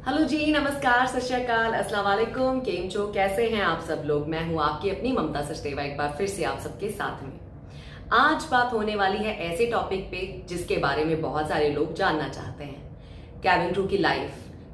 Hello जी, नमस्कार, सत श्री अकाल, अस्सलाम वालेकुम। केम छो, कैसे हैं आप सब लोग। मैं हूं आपकी अपनी ममता सचदेवा, एक बार फिर से आप सबके साथ में। आज बात होने वाली है ऐसे टॉपिक पे जिसके बारे में बहुत सारे लोग जानना चाहते हैं। कैबिन क्रू की लाइफ,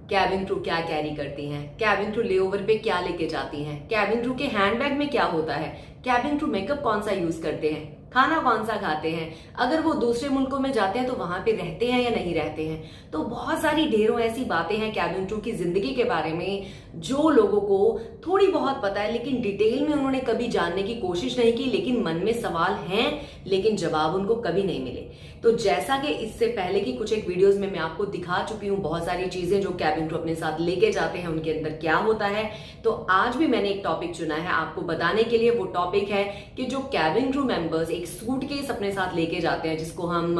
कैबिन क्रू क्या कैरी करती हैं, कैबिन क्रू लेओवर पे क्या लेके जाती हैं, कैबिन क्रू के हैंडबैग में क्या होता है, कैबिन क्रू मेकअप कौन सा यूज करते हैं, खाना कौन सा खाते हैं, अगर वो दूसरे मुल्कों में जाते हैं तो वहां पे रहते हैं या नहीं रहते हैं। तो बहुत सारी ढेरों ऐसी बातें हैं कैबिन क्रू की जिंदगी के बारे में जो लोगों को थोड़ी बहुत पता है, लेकिन डिटेल में उन्होंने कभी जानने की कोशिश नहीं की, लेकिन मन में सवाल हैं लेकिन जवाब उनको कभी नहीं मिले। तो जैसा कि इससे पहले की कुछ एक वीडियोस में मैं आपको दिखा चुकी हूँ बहुत सारी चीजें जो कैबिन क्रू अपने साथ लेके जाते हैं, उनके अंदर क्या होता है, तो आज भी मैंने एक टॉपिक चुना है आपको बताने के लिए। वो टॉपिक है कि जो कैबिन क्रू मेंबर्स एक सूटकेस अपने साथ लेके जाते हैं, जिसको हम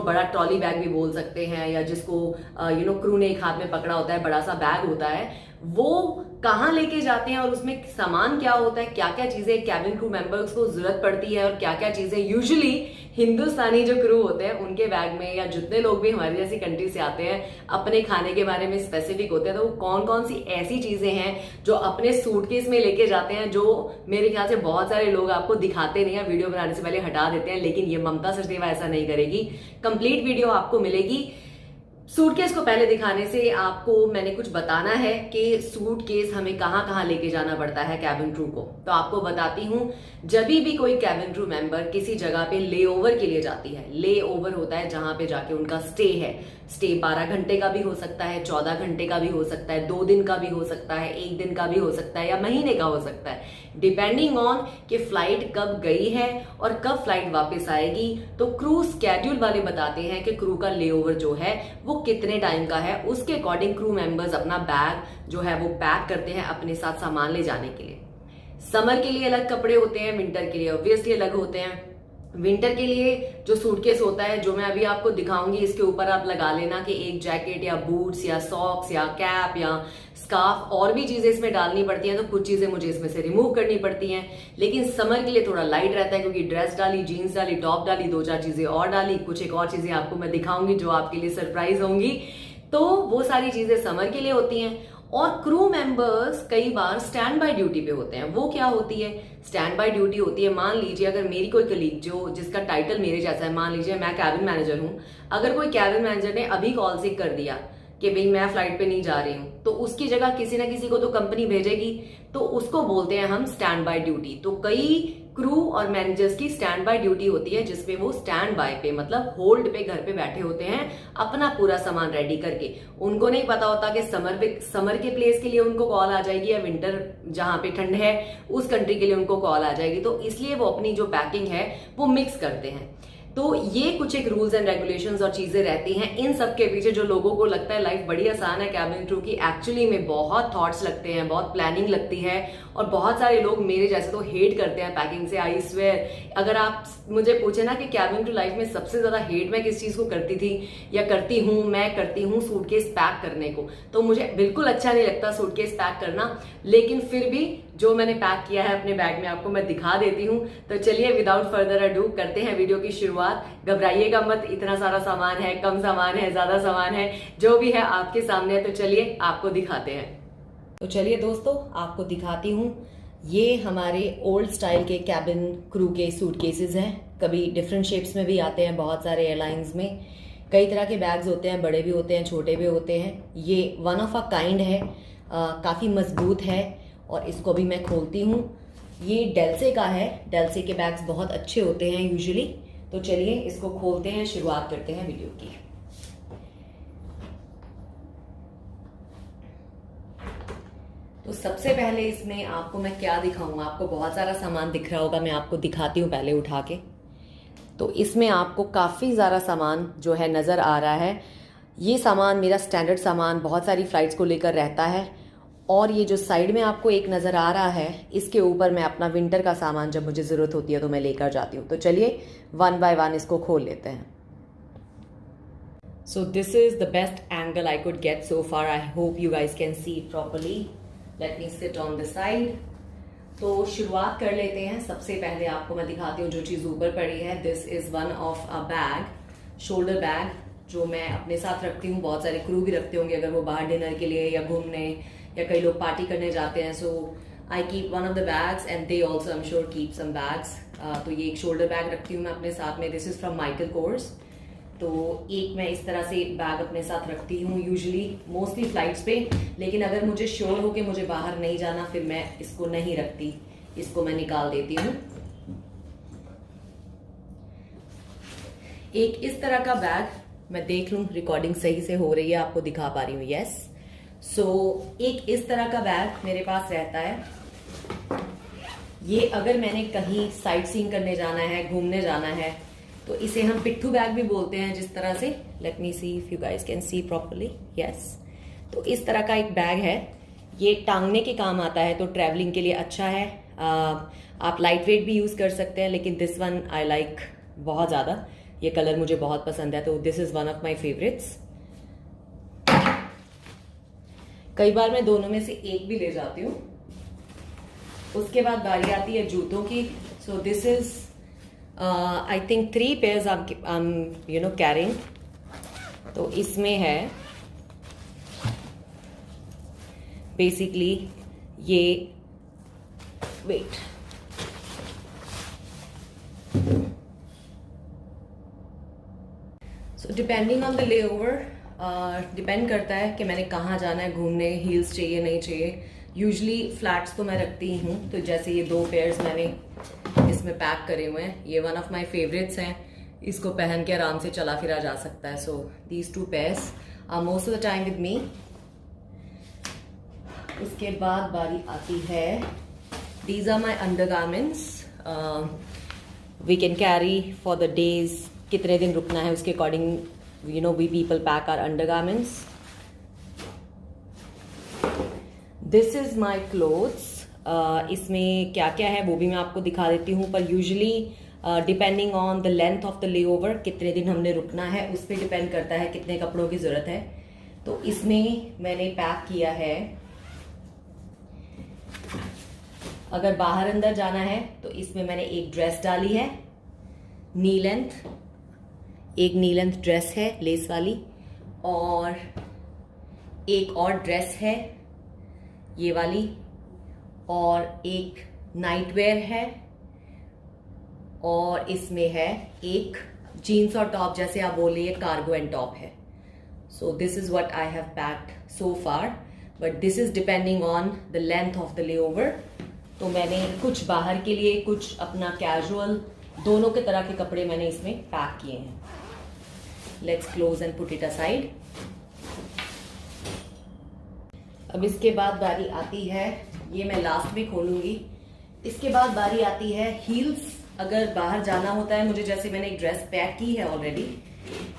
बड़ा ट्रॉली बैग भी बोल सकते हैं, या जिसको क्रू ने एक हाथ में पकड़ा होता है, बड़ा सा बैग होता है, वो कहाँ लेके जाते हैं और उसमें सामान क्या होता है, क्या क्या चीजें कैबिन क्रू मेंबर्स को जरूरत पड़ती है और क्या क्या चीजें यूजुअली हिंदुस्तानी जो क्रू होते हैं उनके बैग में, या जितने लोग भी हमारी जैसी कंट्री से आते हैं अपने खाने के बारे में स्पेसिफिक होते हैं, तो वो कौन कौन सी ऐसी चीजें हैं जो अपने सूटकेस में लेके जाते हैं, जो मेरे ख्याल से बहुत सारे लोग आपको दिखाते नहीं है, वीडियो बनाने से पहले हटा देते हैं। लेकिन ये ममता सचदेवा ऐसा नहीं करेगी, कंप्लीट वीडियो आपको मिलेगी। सूटकेस को पहले दिखाने से आपको मैंने कुछ बताना है कि सूटकेस हमें कहाँ कहाँ लेके जाना पड़ता है कैबिन क्रू को। तो आपको बताती हूँ, जब भी कोई कैबिन क्रू मेंबर किसी जगह पे ले ओवर के लिए जाती है, ले ओवर होता है जहां पे जाके उनका स्टे है। स्टे 12 घंटे का भी हो सकता है, 14 घंटे का भी हो सकता है, 2 दिन का भी हो सकता है, 1 दिन का भी हो सकता है, या महीने का हो सकता है, डिपेंडिंग ऑन कि फ्लाइट कब गई है और कब फ्लाइट वापस आएगी। तो क्रू स्केड्यूल वाले बताते हैं कि क्रू का ले ओवर जो है वो कितने टाइम का है, उसके अकॉर्डिंग क्रू मेंबर्स अपना बैग जो है वो पैक करते हैं अपने साथ सामान ले जाने के लिए। समर के लिए अलग कपड़े होते हैं, विंटर के लिए ऑब्वियसली अलग होते हैं। विंटर के लिए जो सूटकेस होता है, जो मैं अभी आपको दिखाऊंगी, इसके ऊपर आप लगा लेना कि एक जैकेट या बूट्स या सॉक्स या कैप या स्कार्फ, और भी चीजें इसमें डालनी पड़ती हैं, तो कुछ चीजें मुझे इसमें से रिमूव करनी पड़ती हैं। लेकिन समर के लिए थोड़ा लाइट रहता है, क्योंकि ड्रेस डाली, जीन्स डाली, टॉप डाली, 2-4 चीजें और डाली, कुछ एक और चीजें आपको मैं दिखाऊंगी जो आपके लिए सरप्राइज होंगी। तो वो सारी चीजें समर के लिए होती हैं। और क्रू मेंबर्स कई बार स्टैंड बाय ड्यूटी पे होते हैं। वो क्या होती है, स्टैंड बाय ड्यूटी होती है, मान लीजिए अगर मेरी कोई कलीग जो जिसका टाइटल मेरे जैसा है, मान लीजिए मैं कैबिन मैनेजर हूं, अगर कोई कैबिन मैनेजर ने अभी कॉल से कर दिया कि भाई मैं फ्लाइट पे नहीं जा रही हूं, तो उसकी जगह किसी ना किसी को तो कंपनी भेजेगी, तो उसको बोलते हैं हम स्टैंड बाय ड्यूटी। तो कई क्रू और मैनेजर्स की स्टैंड बाय ड्यूटी होती है, जिसमें वो स्टैंड बाय पे मतलब होल्ड पे घर पे बैठे होते हैं अपना पूरा सामान रेडी करके। उनको नहीं पता होता कि समर के प्लेस के लिए उनको कॉल आ जाएगी, या विंटर जहां पे ठंड है उस कंट्री के लिए उनको कॉल आ जाएगी, तो इसलिए वो अपनी जो पैकिंग है वो मिक्स करते हैं। तो ये कुछ एक रूल्स एंड रेगुलेशंस और चीजें रहती हैं। इन सब के पीछे जो लोगों को लगता है लाइफ बड़ी आसान है कैबिन क्रू की, एक्चुअली में बहुत थॉट्स लगते हैं, बहुत प्लानिंग लगती है, और बहुत सारे लोग मेरे जैसे तो हेट करते हैं पैकिंग से। आई स्वेयर, अगर आप मुझे पूछे ना कि कैबिन क्रू लाइफ में सबसे ज्यादा हेट मैं किस चीज को करती थी या करती हूँ, मैं करती हूँ सूटकेस पैक करने को। तो मुझे बिल्कुल अच्छा नहीं लगता सूटकेस पैक करना, लेकिन फिर भी जो मैंने पैक किया है अपने बैग में आपको मैं दिखा देती हूँ। तो चलिए विदाउट फर्दर अडू करते हैं वीडियो की शुरुआत। घबराइएगा मत, इतना सारा सामान है, कम सामान है, ज्यादा सामान है, जो भी है आपके सामने है। तो चलिए आपको दिखाते हैं। तो चलिए दोस्तों आपको दिखाती हूँ। ये हमारे ओल्ड स्टाइल के कैबिन क्रू के सूटकेसेस हैं। कभी डिफरेंट शेप्स में भी आते हैं, बहुत सारे एयरलाइंस में कई तरह के बैग्स होते हैं, बड़े भी होते हैं, छोटे भी होते हैं। ये वन ऑफ अ काइंड है, काफ़ी मजबूत है, और इसको भी मैं खोलती हूँ। ये डेल्से का है, डेल्से के बैग्स बहुत अच्छे होते हैं यूजुअली। तो चलिए इसको खोलते हैं, शुरुआत करते हैं वीडियो की। तो सबसे पहले इसमें आपको मैं क्या दिखाऊंगा, आपको बहुत सारा सामान दिख रहा होगा, मैं आपको दिखाती हूँ पहले उठा के। तो इसमें आपको काफ़ी ज़्यादा सामान जो है नज़र आ रहा है। ये सामान मेरा स्टैंडर्ड सामान बहुत सारी फ्लाइट्स को लेकर रहता है। और ये जो साइड में आपको एक नज़र आ रहा है, इसके ऊपर मैं अपना विंटर का सामान जब मुझे ज़रूरत होती है तो मैं लेकर जाती हूँ। तो चलिए 1 बाय 1 इसको खोल लेते हैं। So this is the best angle I could get so far. I hope you guys can see it properly. Let me sit on the side. तो शुरुआत कर लेते हैं। सबसे पहले आपको मैं दिखाती हूँ जो चीज़ ऊपर पड़ी है। This is one of a bag, shoulder bag, जो मैं अपने साथ रखती हूँ। बहुत सारे क्रू भी रखते होंगे अगर वो बाहर डिनर के लिए या घूमने, या कई लोग पार्टी करने जाते हैं। So I keep one of the bags and they also I am sure keep some bags. तो ये एक शोल्डर बैग रखती हूँ मैं अपने साथ में। This is from Michael Kors. तो एक मैं इस तरह से बैग अपने साथ रखती हूँ यूजुअली मोस्टली फ्लाइट्स पे, लेकिन अगर मुझे श्योर हो कि मुझे बाहर नहीं जाना फिर मैं इसको नहीं रखती, इसको मैं निकाल देती हूँ। एक इस तरह का बैग, मैं देख लूँ रिकॉर्डिंग सही से हो रही है, आपको दिखा पा रही हूँ, यस। सो एक इस तरह का बैग मेरे पास रहता है। ये अगर मैंने कहीं साइट सीइंग करने जाना है, घूमने जाना है, तो इसे हम पिट्ठू बैग भी बोलते हैं जिस तरह से। Let me see if you guys can C properly, yes. तो इस तरह का एक बैग है, ये टांगने के काम आता है, तो ट्रैवलिंग के लिए अच्छा है। आप लाइट वेट भी यूज कर सकते हैं, लेकिन दिस वन आई लाइक बहुत ज्यादा, ये कलर मुझे बहुत पसंद है, तो this is one of my favourites. कई बार मैं दोनों में से एक भी ले जाती हूँ। उसके बाद बारी आती है जूतों की। So this is I think 3 pairs I'm carrying. तो इसमें है बेसिकली ये, wait, so depending on the layover depend करता है कि मैंने कहाँ जाना है घूमने, हील्स चाहिए नहीं चाहिए। यूजुअली फ्लैट्स तो मैं रखती ही हूँ, तो जैसे ये 2 पेयर्स मैंने इसमें पैक करे हुए हैं, ये वन ऑफ माय फेवरेट्स हैं, इसको पहन के आराम से चला फिरा जा सकता है। So these 2 pairs are most of the time with me. उसके बाद बारी आती है, these are my undergarments, we can carry for the days, कितने दिन रुकना है उसके according we people pack our undergarments. This is my clothes. इसमें क्या क्या है वो भी मैं आपको दिखा देती हूँ, पर usually depending on the length of the layover, कितने दिन हमने रुकना है उस पर डिपेंड करता है कितने कपड़ों की जरूरत है। तो इसमें मैंने पैक किया है, अगर बाहर अंदर जाना है तो इसमें मैंने एक ड्रेस डाली है नी लेंथ, एक नी लेंथ ड्रेस है लेस वाली, और एक और ड्रेस है ये वाली, और एक नाइट वेयर है, और इसमें है एक जीन्स और टॉप, जैसे आप बोलिए कार्गो एंड टॉप है। सो this is what I have packed so far, but this is depending on the length of the layover. तो मैंने कुछ बाहर के लिए, कुछ अपना कैजुअल, दोनों के तरह के कपड़े मैंने इसमें पैक किए हैं। Let's close and put it aside. अब इसके बाद बारी आती है, ये मैं लास्ट में खोलूंगी, इसके बाद बारी आती है हील्स। अगर बाहर जाना होता है मुझे, जैसे मैंने एक ड्रेस पैक की है ऑलरेडी,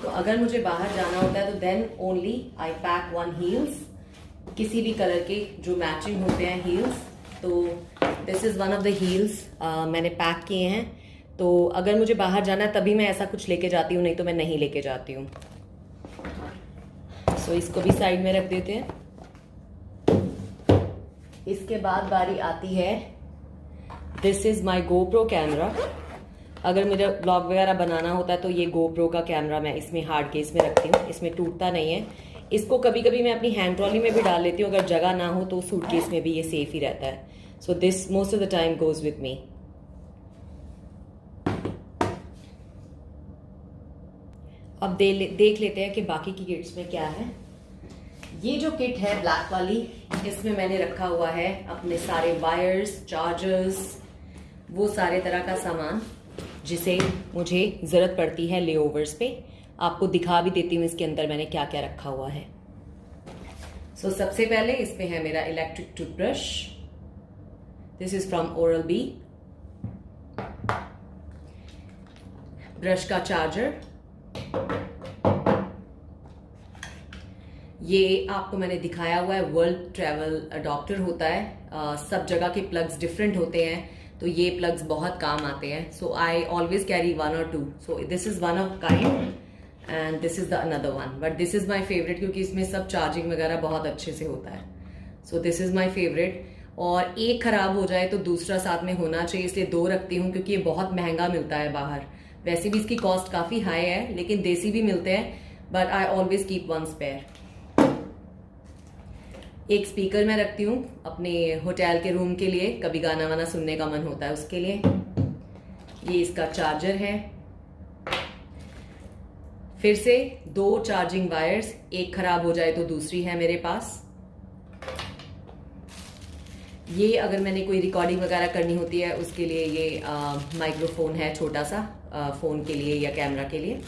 तो अगर मुझे बाहर जाना होता है तो then only I pack 1 heels, किसी भी कलर के जो मैचिंग होते हैं हील्स। तो this is one of the heels मैंने पैक किए हैं। तो अगर मुझे बाहर जाना है तभी मैं ऐसा कुछ लेके जाती हूँ, नहीं तो मैं नहीं लेके जाती हूँ। सो इसको भी साइड में रख देते हैं। इसके बाद बारी आती है, this is my GoPro camera. अगर मुझे ब्लॉग वगैरह बनाना होता है तो ये GoPro का कैमरा मैं इसमें हार्ड केस में रखती हूँ, इसमें टूटता नहीं है। इसको कभी कभी मैं अपनी हैंड ट्रॉली में भी डाल लेती हूँ, अगर जगह ना हो तो सूटकेस में भी ये सेफ ही रहता है। So this most of the time goes with me. अब देख लेते हैं कि बाकी की किट्स में क्या है। ये जो किट है ब्लैक वाली, इसमें मैंने रखा हुआ है अपने सारे वायर्स, चार्जर्स, वो सारे तरह का सामान जिसे मुझे ज़रूरत पड़ती है लेओवर्स पे। आपको दिखा भी देती हूँ इसके अंदर मैंने क्या क्या रखा हुआ है। सो सबसे पहले इसमें है मेरा electric toothbrush, this is from Oral B. Brush का चार्जर, ये आपको मैंने दिखाया हुआ है, वर्ल्ड ट्रैवल अडॉप्टर होता है। सब जगह के प्लग्स डिफरेंट होते हैं, तो ये प्लग्स बहुत काम आते हैं। So I always carry 1 or 2। So this is one of kind and this is the another one, but this is my favourite क्योंकि इसमें सब चार्जिंग वगैरह बहुत अच्छे से होता है। सो दिस इज माई फेवरेट। और एक खराब हो जाए तो दूसरा साथ में होना चाहिए, इसलिए 2 रखती हूँ क्योंकि ये बहुत महंगा मिलता है बाहर। वैसे भी इसकी कॉस्ट काफ़ी हाई है, लेकिन देसी भी मिलते हैं, but I always keep one spare. एक स्पीकर मैं रखती हूँ अपने होटल के रूम के लिए, कभी गाना वाना सुनने का मन होता है उसके लिए। ये इसका चार्जर है। फिर से 2 चार्जिंग वायर्स, एक खराब हो जाए तो दूसरी है मेरे पास। ये अगर मैंने कोई रिकॉर्डिंग वगैरह करनी होती है उसके लिए ये माइक्रोफोन है, छोटा सा फ़ोन के लिए या कैमरा के लिए।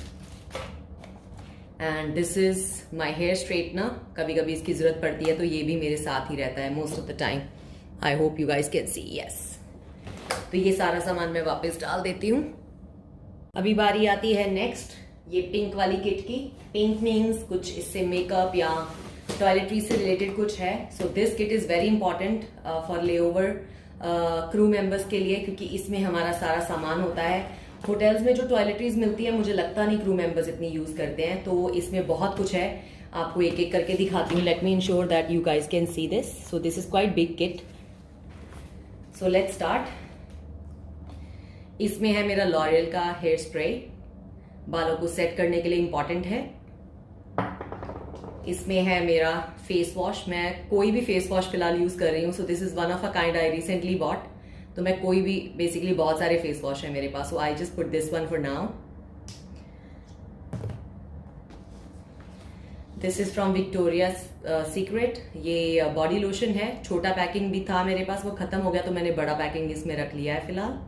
And this is my hair straightener. कभी कभी इसकी ज़रूरत पड़ती है तो ये भी मेरे साथ ही रहता है most of the time. I hope you guys can see. Yes, तो ये सारा सामान मैं वापस डाल देती हूँ। अभी बारी आती है नेक्स्ट, ये पिंक वाली किट की। पिंक मीन्स कुछ इससे मेकअप या टॉयलेटरी से रिलेटेड कुछ है। So this kit is very important for layover crew members के लिए, क्योंकि इसमें हमारा सारा सामान होता है। होटल्स में जो टॉयलेटरीज मिलती है मुझे लगता नहीं क्रू मेंबर्स इतनी यूज़ करते हैं, तो इसमें बहुत कुछ है। आपको एक एक करके दिखाती हूँ। Let me ensure that you guys can see this. So this is quite big kit. So let's start. इसमें है मेरा लॉरियल का हेयर स्प्रे, बालों को सेट करने के लिए इंपॉर्टेंट है। इसमें है मेरा फेस वॉश। मैं कोई भी फेस वॉश फिलहाल यूज कर रही हूँ। सो this is one of a kind I recently bot. तो मैं कोई भी, बेसिकली बहुत सारे फेस वॉश है मेरे पास, so I just put this one for now. This is from Victoria secret. ये बॉडी लोशन है। छोटा पैकिंग भी था मेरे पास, वो खत्म हो गया तो मैंने बड़ा पैकिंग इसमें रख लिया है फिलहाल।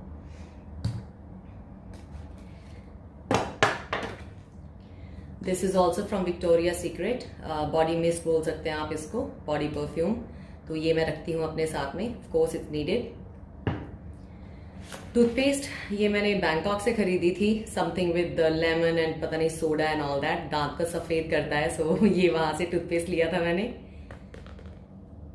This is also from Victoria secret. Body mist बोल सकते हैं आप इसको, बॉडी परफ्यूम। तो ये मैं रखती हूँ अपने साथ में, of course it's needed. Toothpaste ये मैंने बैंकॉक से खरीदी थी, समथिंग विद लेमन एंड पता नहीं सोडा एंड ऑल दैट। दांत को सफेद करता है, सो ये वहां से टूथपेस्ट लिया था मैंने।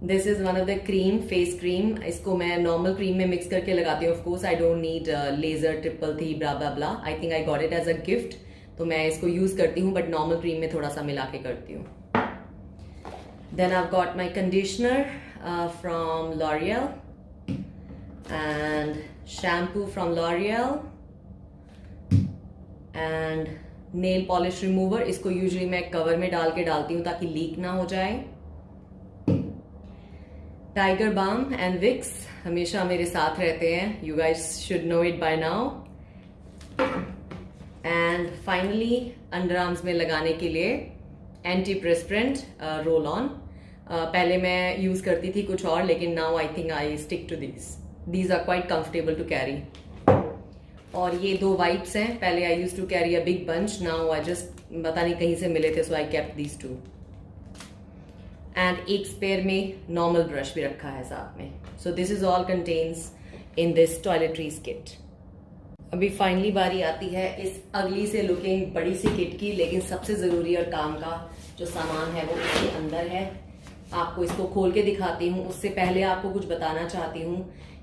This is one of the cream, face cream. इसको मैं नॉर्मल क्रीम में मिक्स करके लगाती हूँ। Of course I don't need laser triple थी blah blah blah. I think I got it as a gift, तो मैं इसको यूज करती हूँ, बट नॉर्मल क्रीम में थोड़ा सा मिला के करती हूँ। Then I got my conditioner from L'Oreal and shampoo from L'Oreal and nail polish remover. इसको यूजुअली मैं कवर में डाल के डालती हूँ ताकि लीक ना हो जाए। टाइगर बाम एंड विक्स हमेशा मेरे साथ रहते हैं, you guys should know it by now. And finally under arms में लगाने के लिए एंटी प्रेस्पिरेंट रोल ऑन। पहले मैं यूज करती थी कुछ और, लेकिन now I think I stick to these are quite comfortable to carry. और ये 2 वाइप्स हैं। पहले I use to carry a big bunch, now I just पता नहीं कहीं से मिले थे, so I kept these 2। And एक स्पेयर में नॉर्मल ब्रश भी रखा है साथ में। So this is all contents in this toiletries kit. अभी फाइनली बारी आती है इस अगली से लुकिंग बड़ी सी किट की, लेकिन सबसे ज़रूरी और काम का जो सामान है वो इसके अंदर है। आपको इसको खोल के दिखाती हूँ। उससे पहले आपको कुछ बताना चाहती हूँ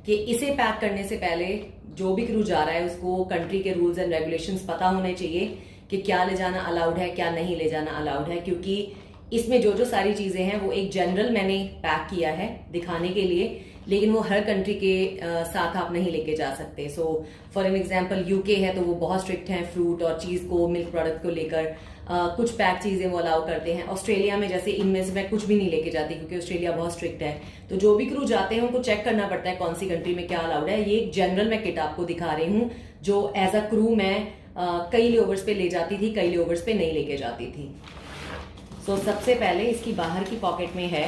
कि इसे पैक करने से पहले जो भी क्रू जा रहा है उसको कंट्री के रूल्स एंड रेगुलेशंस पता होने चाहिए कि क्या ले जाना अलाउड है, क्या नहीं ले जाना अलाउड है। क्योंकि इसमें जो जो सारी चीज़ें हैं वो एक जनरल मैंने पैक किया है दिखाने के लिए, लेकिन वो हर कंट्री के साथ आप नहीं लेके जा सकते। So for an example UK है तो वो बहुत स्ट्रिक्ट हैं फ्रूट और चीज़ को, मिल्क प्रोडक्ट को लेकर। कुछ पैक चीज़ें वो अलाउ करते हैं। ऑस्ट्रेलिया में जैसे इनमें से मैं कुछ भी नहीं लेके जाती क्योंकि ऑस्ट्रेलिया बहुत स्ट्रिक्ट है। तो जो भी क्रू जाते हैं उनको चेक करना पड़ता है कौन सी कंट्री में क्या अलाउड है। ये एक जनरल मैं किट आपको दिखा रही हूँ जो एज अ क्रू मैं कई लेओवर्स पे ले जाती थी, कई लेओवर्स पे नहीं लेके जाती थी। सो सबसे पहले इसकी बाहर की पॉकेट में है,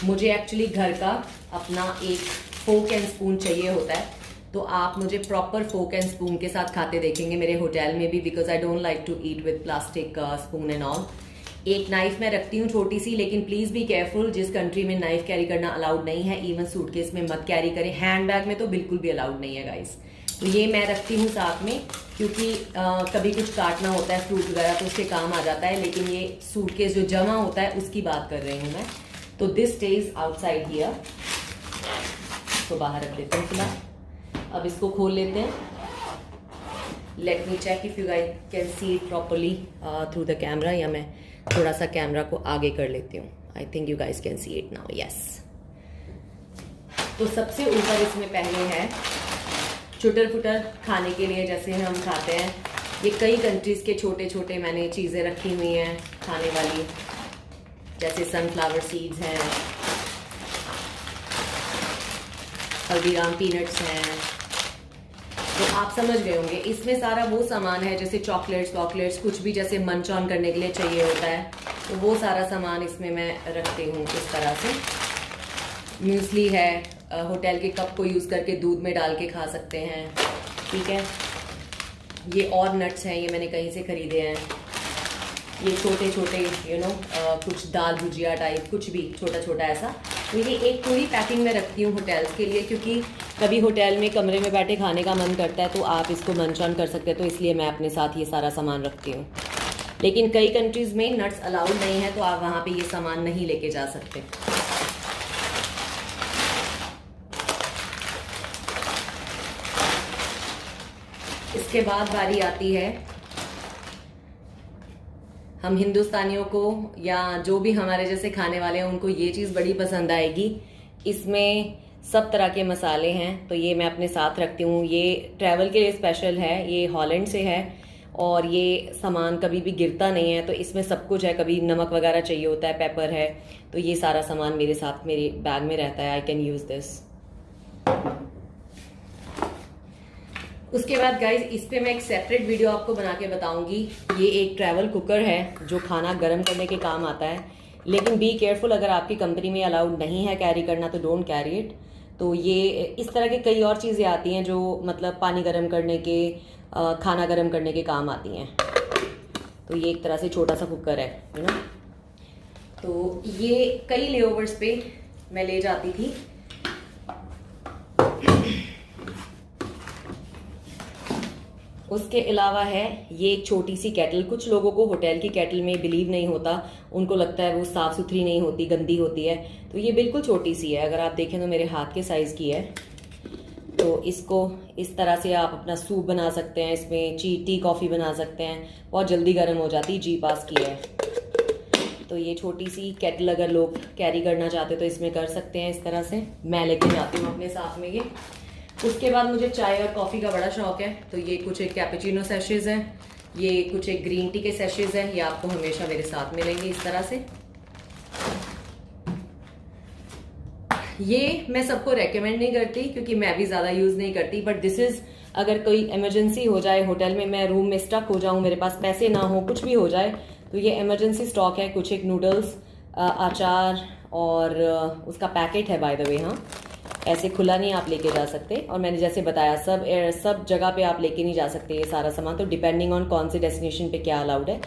मुझे एक्चुअली घर का अपना एक फोक एंड स्पून चाहिए होता है, तो आप मुझे प्रॉपर फोक एंड स्पून के साथ खाते देखेंगे मेरे होटल में भी, because I don't like to eat with plastic spoon and all. एक नाइफ मैं रखती हूँ छोटी सी, लेकिन प्लीज बी केयरफुल, जिस कंट्री में नाइफ कैरी करना अलाउड नहीं है, इवन सूटकेस में मत कैरी करें, हैंडबैग में तो बिल्कुल भी अलाउड नहीं है गाइस। तो ये मैं रखती हूँ साथ में, क्योंकि कभी कुछ काटना होता है फ्रूट वगैरह तो उसके काम आ जाता है, लेकिन ये सूटकेस जो जमा होता है उसकी बात कर रही हूँ मैं। तो दिस स्टेज आउटसाइड हियर, तो बाहर रख देते हैं फिलहाल। अब इसको खोल लेते हैं। Let me check if you guys can see it properly through the camera, या मैं थोड़ा सा कैमरा को आगे कर लेती हूँ। I think you guys can see it now, yes. तो सबसे ऊपर इसमें पहले है चुटर फुटर खाने के लिए, जैसे हम खाते हैं ये कई कंट्रीज़ के छोटे छोटे मैंने चीज़ें रखी हुई हैं खाने वाली, जैसे सनफ्लावर सीड्स हैं, हल्दीराम पीनट्स हैं। तो आप समझ गए होंगे, इसमें सारा वो सामान है जैसे चॉकलेट्स वॉकलेट्स, कुछ भी जैसे मंच ऑन करने के लिए चाहिए होता है, तो वो सारा सामान इसमें मैं रखती हूँ इस तरह से। म्यूसली है, होटल के कप को यूज़ करके दूध में डाल के खा सकते हैं, ठीक है। ये और नट्स हैं, ये मैंने कहीं से ख़रीदे हैं। ये छोटे छोटे कुछ दाल भुजिया टाइप, कुछ भी छोटा छोटा ऐसा। तो ये एक पूरी पैकिंग में रखती हूँ होटल्स के लिए, क्योंकि कभी होटल में कमरे में बैठे खाने का मन करता है तो आप इसको मंच ऑन कर सकते हैं, तो इसलिए मैं अपने साथ ये सारा सामान रखती हूँ। लेकिन कई कंट्रीज़ में नट्स अलाउड नहीं है, तो आप वहाँ पे ये सामान नहीं लेके जा सकते। इसके बाद बारी आती है, हम हिंदुस्तानियों को या जो भी हमारे जैसे खाने वाले हैं उनको ये चीज़ बड़ी पसंद आएगी। इसमें सब तरह के मसाले हैं, तो ये मैं अपने साथ रखती हूँ। ये ट्रैवल के लिए स्पेशल है, ये हॉलैंड से है और ये सामान कभी भी गिरता नहीं है। तो इसमें सब कुछ है, कभी नमक वगैरह चाहिए होता है, पेपर है, तो ये सारा सामान मेरे साथ मेरे बैग में रहता है। I can use this. उसके बाद गाइज इस पे मैं एक सेपरेट वीडियो आपको बना के बताऊंगी। ये एक ट्रैवल कुकर है जो खाना गर्म करने के काम आता है, लेकिन बी केयरफुल, अगर आपकी कंपनी में अलाउड नहीं है कैरी करना तो डोंट कैरी इट। तो ये इस तरह के कई और चीज़ें आती हैं जो मतलब पानी गर्म करने के, खाना गर्म करने के काम आती हैं। तो ये एक तरह से छोटा सा कुकर है ना। तो ये कई लेओवर्स पे मैं ले जाती थी। उसके अलावा है ये एक छोटी सी केटल। कुछ लोगों को होटल की केटल में बिलीव नहीं होता, उनको लगता है वो साफ़ सुथरी नहीं होती, गंदी होती है। तो ये बिल्कुल छोटी सी है, अगर आप देखें तो मेरे हाथ के साइज़ की है। तो इसको इस तरह से आप अपना सूप बना सकते हैं, इसमें टी कॉफ़ी बना सकते हैं, बहुत जल्दी गर्म हो जाती, जी पास की है। तो ये छोटी सी केटल अगर लोग कैरी करना चाहते तो इसमें कर सकते हैं इस तरह से। मैं लेके जाती हूँ अपने साथ में ये। उसके बाद मुझे चाय और कॉफ़ी का बड़ा शौक है, तो ये कुछ एक कैपेचिनो सेशेज़ हैं, ये कुछ एक ग्रीन टी के सेशेज़ हैं, ये आपको हमेशा मेरे साथ मिलेंगे इस तरह से। ये मैं सबको रेकमेंड नहीं करती क्योंकि मैं भी ज़्यादा यूज़ नहीं करती, बट दिस इज़ अगर कोई इमरजेंसी हो जाए, होटल में मैं रूम में स्टक हो जाऊँ, मेरे पास पैसे ना हो, कुछ भी हो जाए, तो ये इमरजेंसी स्टॉक है। कुछ एक नूडल्स, अचार और उसका पैकेट है बाय द वे। हाँ, ऐसे खुला नहीं आप लेके जा सकते, और मैंने जैसे बताया सब जगह पे आप लेके नहीं जा सकते ये सारा सामान, तो डिपेंडिंग ऑन कौन सी डेस्टिनेशन पे क्या अलाउड है।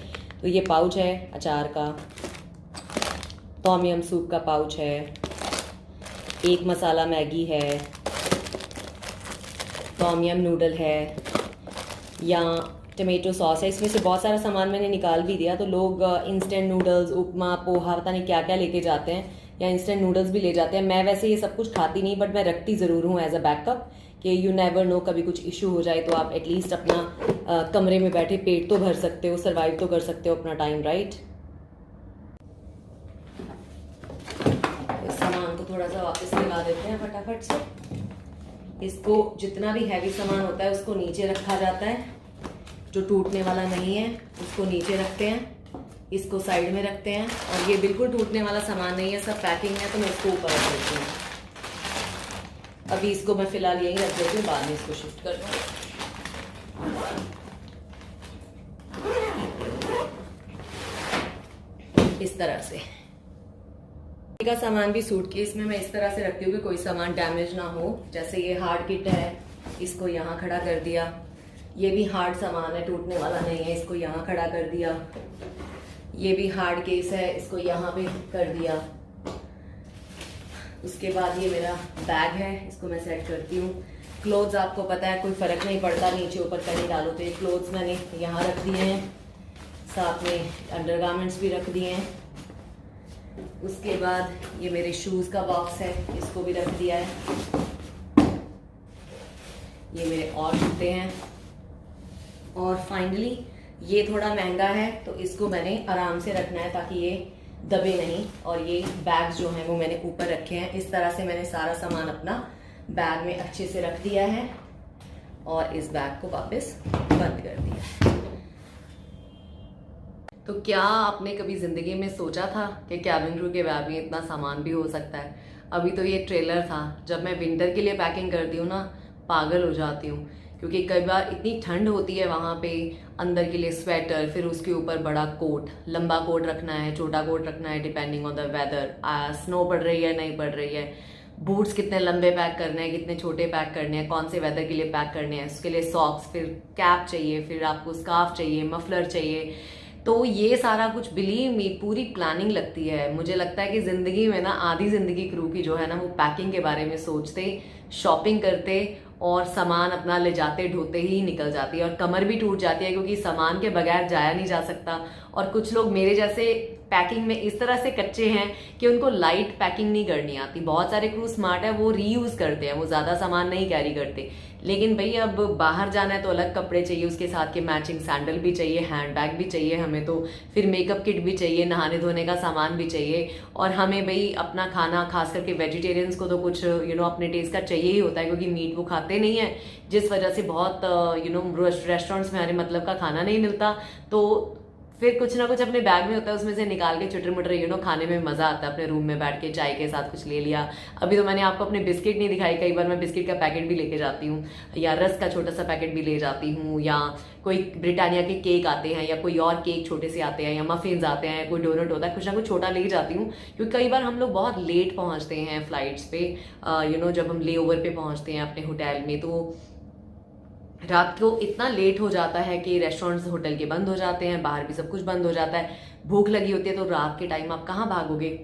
तो ये पाउच है अचार का, टॉम यम सूप का पाउच है, एक मसाला मैगी है, टॉम यम नूडल है, या टमेटो सॉस है। इसमें से बहुत सारा सामान मैंने निकाल भी दिया। तो लोग इंस्टेंट नूडल्स, उपमा, पोहा, पता नहीं क्या क्या लेके जाते हैं, या इंस्टेंट नूडल्स भी ले जाते हैं। मैं वैसे ये सब कुछ खाती नहीं, बट मैं रखती ज़रूर हूँ एज अ बैकअप, कि यू नेवर नो, कभी कुछ इशू हो जाए तो आप एटलीस्ट अपना कमरे में बैठे पेट तो भर सकते हो, सर्वाइव तो कर सकते हो अपना टाइम, राइट। इस सामान को थोड़ा सा वापस लगा देते हैं फटाफट से। इसको जितना भी हैवी सामान होता है उसको नीचे रखा जाता है, जो टूटने वाला नहीं है उसको नीचे रखते हैं, इसको साइड में रखते हैं। और ये बिल्कुल टूटने वाला सामान नहीं है, सब पैकिंग है, तो मैं इसको ऊपर रख देती हूँ। अभी इसको मैं फिलहाल यहीं रख देती हूँ, बाद में इसको शिफ्ट कर दूँगी इस तरह से। का सामान भी सूटकेस में मैं इस तरह से रखती हूँ कि कोई सामान डैमेज ना हो। जैसे ये हार्ड किट है, इसको यहाँ खड़ा कर दिया। ये भी हार्ड सामान है, टूटने वाला नहीं है, इसको यहाँ खड़ा कर दिया। ये भी हार्ड केस है, इसको यहाँ पे कर दिया। उसके बाद ये मेरा बैग है, इसको मैं सेट करती हूँ। क्लोथ्स आपको पता है कोई फ़र्क नहीं पड़ता, नीचे ऊपर कहीं डालो। तो ये क्लोथ्स मैंने यहाँ रख दिए हैं, साथ में अंडरगारमेंट्स भी रख दिए हैं। उसके बाद ये मेरे शूज़ का बॉक्स है, इसको भी रख दिया है। ये मेरे और जूते हैं। और फाइनली ये थोड़ा महंगा है, तो इसको मैंने आराम से रखना है ताकि ये दबे नहीं। और ये बैग्स जो हैं वो मैंने ऊपर रखे हैं। इस तरह से मैंने सारा सामान अपना बैग में अच्छे से रख दिया है और इस बैग को वापस बंद कर दिया है। तो क्या आपने कभी ज़िंदगी में सोचा था कि कैबिन क्रू के बैग में इतना सामान भी हो सकता है? अभी तो ये ट्रेलर था। जब मैं विंटर के लिए पैकिंग करती हूँ ना, पागल हो जाती हूँ, क्योंकि कई बार इतनी ठंड होती है वहाँ पे। अंदर के लिए स्वेटर, फिर उसके ऊपर बड़ा कोट, लंबा कोट रखना है, छोटा कोट रखना है, depending on the weather. Snow पड़ रही है, नहीं पड़ रही है। बूट्स कितने लंबे पैक करने हैं, कितने छोटे पैक करने हैं, कौन से वेदर के लिए पैक करने हैं, उसके लिए सॉक्स, फिर कैप चाहिए, फिर आपको स्कार्फ चाहिए, मफलर चाहिए। तो ये सारा कुछ बिलीव मी पूरी प्लानिंग लगती है। मुझे लगता है कि जिंदगी में ना आधी जिंदगी क्रू की जो है ना वो पैकिंग के बारे में सोचते, शॉपिंग करते और सामान अपना ले जाते ढोते ही निकल जाती है, और कमर भी टूट जाती है क्योंकि सामान के बगैर जाया नहीं जा सकता। और कुछ लोग मेरे जैसे पैकिंग में इस तरह से कच्चे हैं कि उनको लाइट पैकिंग नहीं करनी आती। बहुत सारे क्रू स्मार्ट है, वो रीयूज करते हैं, वो ज्यादा सामान नहीं कैरी करते। लेकिन भाई अब बाहर जाना है तो अलग कपड़े चाहिए, उसके साथ के मैचिंग सैंडल भी चाहिए, हैंड बैग भी चाहिए हमें, तो फिर मेकअप किट भी चाहिए, नहाने धोने का सामान भी चाहिए। और हमें भाई अपना खाना, खास करके वेजिटेरियंस को तो कुछ अपने टेस्ट का चाहिए ही होता है, क्योंकि मीट वो खाते नहीं है, जिस वजह से बहुत रेस्टोरेंट्स में हमें मतलब का खाना नहीं मिलता। तो फिर कुछ ना कुछ अपने बैग में होता है, उसमें से निकाल के चुटर मुटर खाने में मजा आता है। अपने रूम में बैठ के चाय के साथ कुछ ले लिया। अभी तो मैंने आपको अपने बिस्किट नहीं दिखाई, कई बार मैं बिस्किट का पैकेट भी लेके जाती हूँ, या रस का छोटा सा पैकेट भी ले जाती हूँ, या कोई ब्रिटानिया के केक आते हैं, या कोई और केक छोटे से आते हैं, या मफिन्स आते हैं, कोई डोनट होता है, कुछ ना कुछ छोटा ले जाती हूँ। क्योंकि कई बार हम लोग बहुत लेट पहुंचते हैं फ्लाइट्स पे, जब हम ले ओवर पे पहुंचते हैं अपने होटल में, तो रात को इतना लेट हो जाता है कि रेस्टोरेंट्स होटल के बंद हो जाते हैं, बाहर भी सब कुछ बंद हो जाता है, भूख लगी होती है, तो रात के टाइम आप कहाँ भागोगे।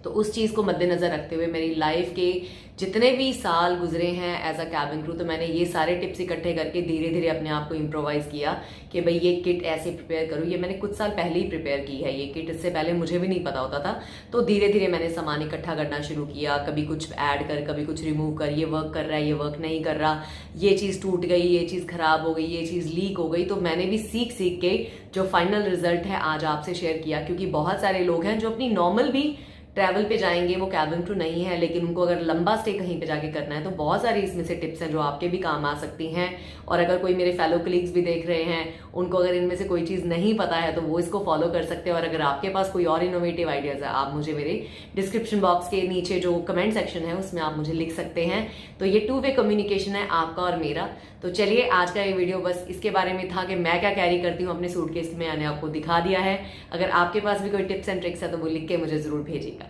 तो उस चीज़ को मद्देनजर रखते हुए मेरी लाइफ के जितने भी साल गुजरे हैं एज अ कैबिन क्रू, तो मैंने ये सारे टिप्स इकट्ठे करके धीरे धीरे अपने आप को इम्प्रोवाइज किया कि भाई ये किट ऐसे प्रिपेयर करूँ। ये मैंने कुछ साल पहले ही प्रिपेयर की है ये किट, इससे पहले मुझे भी नहीं पता होता था। तो धीरे धीरे मैंने सामान इकट्ठा करना शुरू किया, कभी कुछ ऐड कर, कभी कुछ रिमूव कर, ये वर्क कर रहा है, ये वर्क नहीं कर रहा, ये चीज़ टूट गई, ये चीज़ खराब हो गई, ये चीज़ लीक हो गई। तो मैंने भी सीख सीख के जो फाइनल रिजल्ट है आज आपसे शेयर किया, क्योंकि बहुत सारे लोग हैं जो अपनी नॉर्मल भी ट्रैवल पे जाएंगे, वो कैबिन क्रू नहीं है, लेकिन उनको अगर लंबा स्टे कहीं पे जाके करना है, तो बहुत सारी इसमें से टिप्स हैं जो आपके भी काम आ सकती हैं। और अगर कोई मेरे फेलो कलीग्स भी देख रहे हैं, उनको अगर इनमें से कोई चीज़ नहीं पता है तो वो इसको फॉलो कर सकते हैं। और अगर आपके पास कोई और इनोवेटिव आइडियाज़ है, आप मुझे मेरे डिस्क्रिप्शन बॉक्स के नीचे जो कमेंट सेक्शन है उसमें आप मुझे लिख सकते हैं। तो ये टू वे कम्युनिकेशन है आपका और मेरा। तो चलिए, आज का ये वीडियो बस इसके बारे में था कि मैं क्या कैरी करती हूँ अपने सूटकेस में, मैंने आपको दिखा दिया है। अगर आपके पास भी कोई टिप्स एंड ट्रिक्स है तो वो लिख के मुझे जरूर भेजिएगा।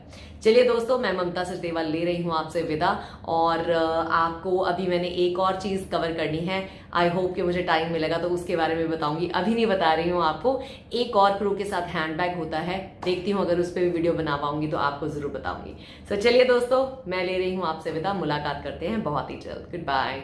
चलिए दोस्तों, मैं ममता सचदेवा ले रही हूँ आपसे विदा, और आपको अभी मैंने एक और चीज़ कवर करनी है। आई होप कि मुझे टाइम मिलेगा तो उसके बारे में बताऊंगी, अभी नहीं बता रही हूँ आपको। एक और क्रू के साथ हैंडबैग होता है, देखती हूँ अगर उस पर भी वीडियो बना पाऊंगी तो आपको जरूर बताऊंगी। सो चलिए दोस्तों, मैं ले रही हूँ आपसे विदा, मुलाकात करते हैं बहुत ही जल्द। Good bye.